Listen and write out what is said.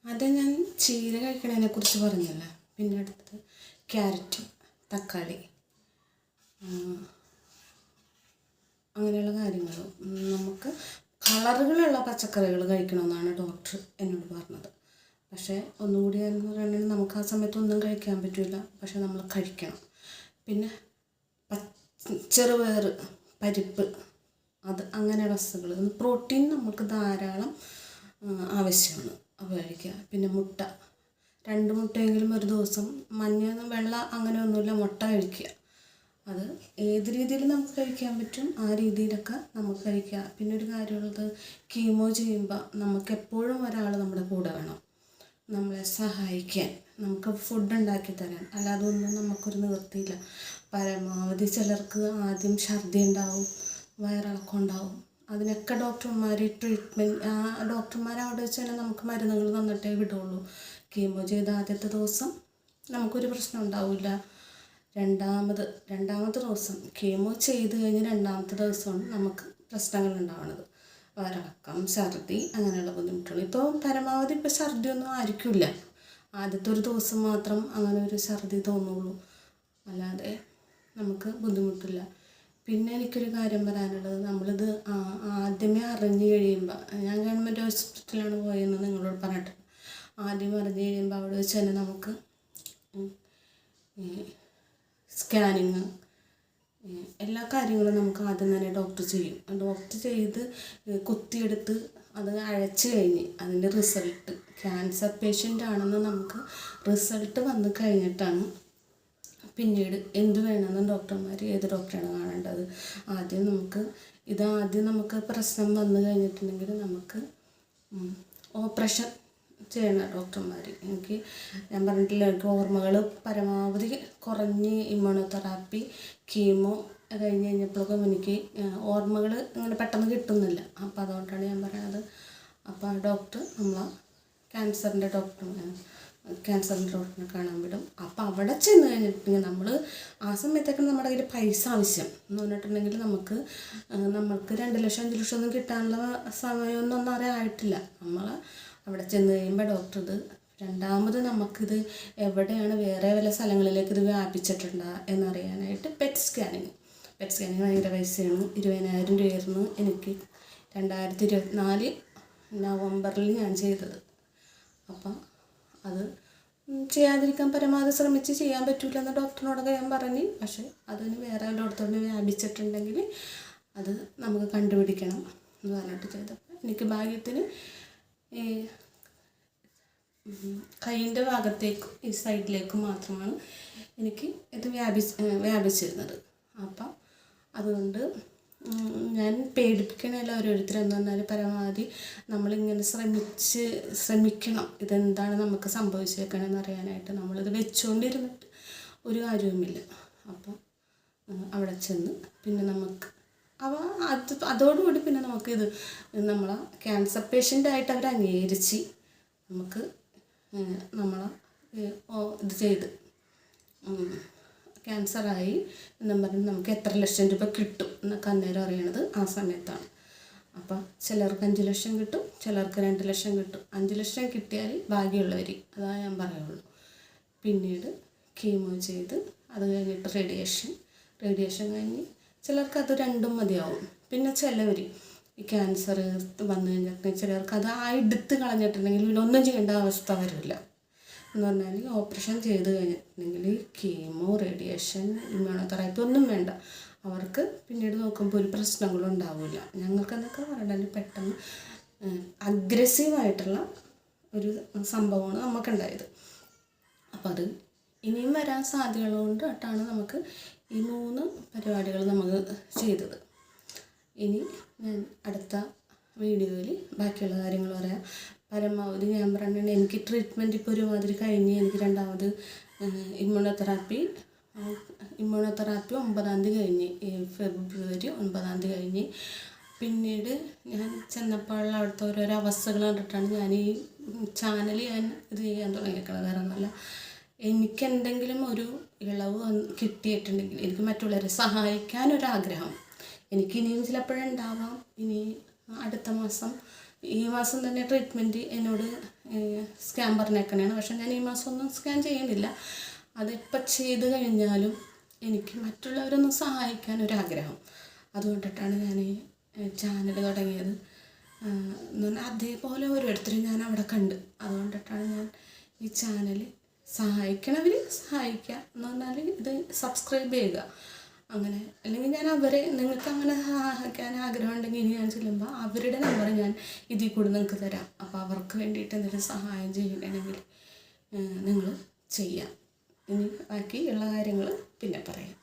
അത് ഞാൻ ചീര കഴിക്കണതിനെ കുറിച്ച് പറഞ്ഞല്ലോ. പിന്നെ അടുത്തത് ക്യാരറ്റ്, തക്കാളി, അങ്ങനെയുള്ള കാര്യങ്ങൾ. നമുക്ക് കളറുകളുള്ള പച്ചക്കറികൾ കഴിക്കണമെന്നാണ് ഡോക്ടർ എന്നോട് പറഞ്ഞത്. പക്ഷേ ഒന്നുകൂടി എന്ന് പറയുകയാണെങ്കിൽ നമുക്ക് ആ സമയത്ത് ഒന്നും കഴിക്കാൻ പറ്റില്ല, പക്ഷെ നമ്മൾ കഴിക്കണം. പിന്നെ ചെറുപയർ, പരിപ്പ്, അത് അങ്ങനെ വസ്തുക്കൾ, പ്രോട്ടീൻ നമുക്ക് ധാരാളം ആവശ്യമാണ്, അത് കഴിക്കുക. പിന്നെ മുട്ട, 2 മുട്ടയെങ്കിലും ഒരു ദിവസം, മഞ്ഞ വെള്ള അങ്ങനെയൊന്നുമില്ല, മുട്ട കഴിക്കുക. അത് ഏത് രീതിയിൽ നമുക്ക് കഴിക്കാൻ പറ്റും ആ രീതിയിലൊക്കെ നമുക്ക് കഴിക്കുക. പിന്നെ ഒരു കാര്യമുള്ളത്, കീമോ ചെയ്യുമ്പോൾ നമുക്കെപ്പോഴും ഒരാൾ നമ്മുടെ കൂടെ വേണം, നമ്മളെ സഹായിക്കാൻ, നമുക്ക് ഫുഡ് ഉണ്ടാക്കി തരാൻ. അല്ലാതെ ഒന്നും നമുക്കൊരു നിവൃത്തിയില്ല. പരമാവധി ചിലർക്ക് ആദ്യം ഛർദി ഉണ്ടാവും, വയറിളക്കം ഉണ്ടാവും. അതിനൊക്കെ ഡോക്ടർമാർ ഡോക്ടർമാർ അവിടെ വെച്ച് തന്നെ നമുക്ക് മരുന്നുകൾ തന്നിട്ടേ വിടുള്ളൂ. കീമോ ചെയ്ത ആദ്യത്തെ ദിവസം നമുക്കൊരു പ്രശ്നം ഉണ്ടാവില്ല. രണ്ടാമത്തെ ദിവസം കീമോ ചെയ്ത് കഴിഞ്ഞ് 2ാമത്തെ ദിവസമാണ് നമുക്ക് പ്രശ്നങ്ങൾ ഉണ്ടാവുന്നത്. വയറിളക്കം, ഛർദി, അങ്ങനെയുള്ള ബുദ്ധിമുട്ടുകൾ. ഇപ്പോൾ പരമാവധി ഇപ്പോൾ ഛർദിയൊന്നും ആയിരിക്കില്ല. ആദ്യത്തെ ഒരു ദിവസം മാത്രം അങ്ങനെ ഒരു ഛർദി തോന്നുള്ളൂ, അല്ലാതെ നമുക്ക് ബുദ്ധിമുട്ടില്ല. പിന്നെ എനിക്കൊരു കാര്യം പറയാനുള്ളത്, നമ്മളിത് ആദ്യമേ അറിഞ്ഞു കഴിയുമ്പോൾ, ഞാൻ ഗവൺമെൻറ് ഹോസ്പിറ്റലാണ് പോയെന്ന് നിങ്ങളോട് പറഞ്ഞിട്ടുണ്ട്. ആദ്യം അറിഞ്ഞു കഴിയുമ്പോൾ അവിടെ വെച്ച് തന്നെ നമുക്ക് സ്കാനിങ്, എല്ലാ കാര്യങ്ങളും നമുക്ക് ആദ്യം തന്നെ ഡോക്ടർ ചെയ്യും. ഡോക്ടർ ചെയ്ത് കുത്തിയെടുത്ത് അത് അഴച്ച് കഴിഞ്ഞ് അതിൻ്റെ റിസൾട്ട്, ക്യാൻസർ പേഷ്യൻ്റ് ആണെന്ന് നമുക്ക് റിസൾട്ട് വന്നു കഴിഞ്ഞിട്ടാണ് പിന്നീട് എന്ത് വേണമെന്ന് ഡോക്ടർമാർ ഏത് ഡോക്ടറാണ് കാണേണ്ടത്. ആദ്യം നമുക്ക് പ്രശ്നം വന്നു കഴിഞ്ഞിട്ടുണ്ടെങ്കിൽ നമുക്ക് ഓപ്പറേഷൻ ചെയ്യണം ഡോക്ടർമാർ. ഞാൻ പറഞ്ഞിട്ടില്ല, എനിക്ക് ഓർമ്മകൾ പരമാവധി കുറഞ്ഞ് ഇമ്മ്യൂണോതെറാപ്പി, കീമോ കഴിഞ്ഞ് കഴിഞ്ഞപ്പോഴൊക്കെ എനിക്ക് ഓർമ്മകൾ ഇങ്ങനെ പെട്ടെന്ന് കിട്ടുന്നില്ല. അപ്പോൾ അതുകൊണ്ടാണ് ഞാൻ പറയണത്. അപ്പോൾ ആ ഡോക്ടർ നമ്മളെ ക്യാൻസറിൻ്റെ ഡോക്ടറിനെ കാണാൻ വിടും. അപ്പോൾ അവിടെ ചെന്ന് കഴിഞ്ഞിട്ടുണ്ടെങ്കിൽ നമ്മൾ ആ സമയത്തൊക്കെ നമ്മുടെ കയ്യിൽ പൈസ ആവശ്യം എന്ന് പറഞ്ഞിട്ടുണ്ടെങ്കിൽ നമ്മൾക്ക് 2 ലക്ഷം 5 ലക്ഷം ഒന്നും കിട്ടാനുള്ള സമയമൊന്നും ആയിട്ടില്ല. നമ്മൾ അവിടെ ചെന്ന് കഴിയുമ്പോൾ ഡോക്ടർ രണ്ടാമത് നമുക്കിത് എവിടെയാണ്, വേറെ വല്ല സ്ഥലങ്ങളിലേക്ക് ഇത് വ്യാപിച്ചിട്ടുണ്ടോ എന്നറിയാനായിട്ട് പെറ്റ് സ്കാനിങ് ഭയങ്കര പൈസയാണ്. 20,000 രൂപയായിരുന്നു എനിക്ക് 2024 നവംബറിൽ ഞാൻ ചെയ്തത്. അപ്പം അത് ചെയ്യാതിരിക്കാൻ പരമാവധി ശ്രമിച്ച് ചെയ്യാൻ പറ്റില്ലെന്ന് ഡോക്ടറിനോടൊക്കെ ഞാൻ പറഞ്ഞു. പക്ഷേ അതിന് വേറെ ഡോക്ടറിന് വ്യാപിച്ചിട്ടുണ്ടെങ്കിൽ അത് നമുക്ക് കണ്ടുപിടിക്കണം എന്ന് പറഞ്ഞിട്ട് ചെയ്തപ്പോൾ എനിക്ക് ഭാഗ്യത്തിന് കൈയിൻ്റെ ഭാഗത്തേക്കും ഈ സൈഡിലേക്കും മാത്രമാണ് എനിക്ക് ഇത് വ്യാപിച്ചിരുന്നത്. അപ്പം അതുകൊണ്ട് ഞാൻ പേടിപ്പിക്കണമല്ല ഓരോരുത്തരെന്ന് പറഞ്ഞാൽ, പരമാവധി നമ്മളിങ്ങനെ ശ്രമിക്കണം ഇതെന്താണ് നമുക്ക് സംഭവിച്ചേക്കണമെന്ന് അറിയാനായിട്ട്. നമ്മളിത് വെച്ചുകൊണ്ടിരുന്നിട്ട് ഒരു കാര്യവുമില്ല. അപ്പം അവിടെ ചെന്ന് പിന്നെ നമുക്ക് അതോടുകൂടി പിന്നെ നമുക്കിത് നമ്മളെ ക്യാൻസർ പേഷ്യൻ്റായിട്ട് അവർ അംഗീകരിച്ച് നമുക്ക് നമ്മളെ ഇത് ചെയ്ത് ക്യാൻസറായി എന്നും പറഞ്ഞ് നമുക്ക് എത്ര ലക്ഷം രൂപ കിട്ടും എന്നൊക്കെ അന്നേരം അറിയണത് ആ സമയത്താണ്. അപ്പം ചിലർക്ക് 5 ലക്ഷം കിട്ടും, ചിലർക്ക് 2 ലക്ഷം കിട്ടും. 5 ലക്ഷം കിട്ടിയാൽ ഭാഗ്യമുള്ളവർ, അതാ ഞാൻ പറയുള്ളൂ. പിന്നീട് കീമോ ചെയ്ത് അത് കഴിഞ്ഞിട്ട് റേഡിയേഷൻ കഴിഞ്ഞ് ചിലർക്ക് അത് 2ഉം മതിയാവും. പിന്നെ ചിലവർ ഈ ക്യാൻസർ വന്നു കഴിഞ്ഞിട്ട് ചിലർക്ക് അത് എടുത്ത് കളഞ്ഞിട്ടുണ്ടെങ്കിൽ പിന്നെ ഒന്നും ചെയ്യേണ്ട അവസ്ഥ വരില്ല. എന്ന് പറഞ്ഞാൽ ഓപ്പറേഷൻ ചെയ്ത് കഴിഞ്ഞിട്ടുണ്ടെങ്കിൽ കീമോ, റേഡിയേഷൻ, ഇമ്മ്യൂണോതെറാപ്പി ഒന്നും വേണ്ട. അവർക്ക് പിന്നീട് നോക്കുമ്പോൾ ഒരു പ്രശ്നങ്ങളും ഉണ്ടാവില്ല. ഞങ്ങൾക്കെന്നൊക്കെ പറഞ്ഞാൽ പെട്ടെന്ന് അഗ്രസീവായിട്ടുള്ള ഒരു സംഭവമാണ് നമുക്കുണ്ടായത്. അപ്പോൾ അത് ഇനിയും വരാൻ സാധ്യതകളുകൊണ്ടാണ് നമുക്ക് ഈ 3 പരിപാടികൾ നമ്മൾ ചെയ്തത്. ഇനി ഞാൻ അടുത്ത വീഡിയോയിൽ ബാക്കിയുള്ള കാര്യങ്ങൾ പറയാം. പരമാവധി ഞാൻ പറഞ്ഞിട്ടുണ്ട്, എനിക്ക് ട്രീറ്റ്മെൻറ്റ് ഇപ്പോൾ ഒരുമാതിരി കഴിഞ്ഞ് എനിക്ക് 2ാമത് ഇമ്മ്യൂണോതെറാപ്പി 9ാം തീയതി കഴിഞ്ഞ്, ഫെബ്രുവരി 9ാം തീയതി കഴിഞ്ഞ്. പിന്നീട് ഞാൻ ചെന്നപ്പോൾ അവിടുത്തെ ഓരോരോ അവസ്ഥകൾ കണ്ടിട്ടാണ് ഞാൻ ഈ ചാനൽ ഇത് ചെയ്യാൻ തുടങ്ങിയേക്കുന്നത്. വേറെ ഒന്നുമല്ല, എനിക്കെന്തെങ്കിലും ഒരു ഇളവ് കിട്ടിയിട്ടുണ്ടെങ്കിൽ എനിക്ക് മറ്റുള്ളവരെ സഹായിക്കാനൊരാഗ്രഹം എനിക്കിനിയും ചിലപ്പോഴുണ്ടാവാം. ഇനി അടുത്ത മാസം, ഈ മാസം തന്നെ ട്രീറ്റ്മെൻറ്റ് എന്നോട് സ്കാൻ പറഞ്ഞേക്കണേണ്. പക്ഷെ ഞാൻ ഈ മാസം ഒന്നും സ്കാൻ ചെയ്യുന്നില്ല. അതിപ്പോൾ ചെയ്ത് കഴിഞ്ഞാലും എനിക്ക് മറ്റുള്ളവരൊന്ന് സഹായിക്കാൻ ഒരാഗ്രഹം. അതുകൊണ്ടിട്ടാണ് ഞാൻ ഈ ചാനൽ തുടങ്ങിയത്. എന്ന് പറഞ്ഞാൽ അതേപോലെ ഓരോരുത്തരും ഞാൻ അവിടെ കണ്ട്. അതുകൊണ്ടിട്ടാണ് ഞാൻ ഈ ചാനൽ സഹായിക്കണവർ സഹായിക്കുക എന്ന് പറഞ്ഞാൽ ഇത് സബ്സ്ക്രൈബ് ചെയ്യുക. അങ്ങനെ അല്ലെങ്കിൽ ഞാൻ നിങ്ങൾക്ക് അങ്ങനെ സഹായിക്കാൻ ആഗ്രഹം ഉണ്ടെങ്കിൽ ഇനി ഞാൻ ചെല്ലുമ്പോൾ അവരുടെ നമ്പർ ഞാൻ ഇതിൽ കൂടി നിങ്ങൾക്ക് തരാം. അപ്പോൾ അവർക്ക് വേണ്ടിയിട്ട് എന്തെങ്കിലും സഹായം ചെയ്യണമെങ്കിൽ നിങ്ങൾ ചെയ്യാം. ഇനി ബാക്കിയുള്ള കാര്യങ്ങൾ പിന്നെ പറയാം.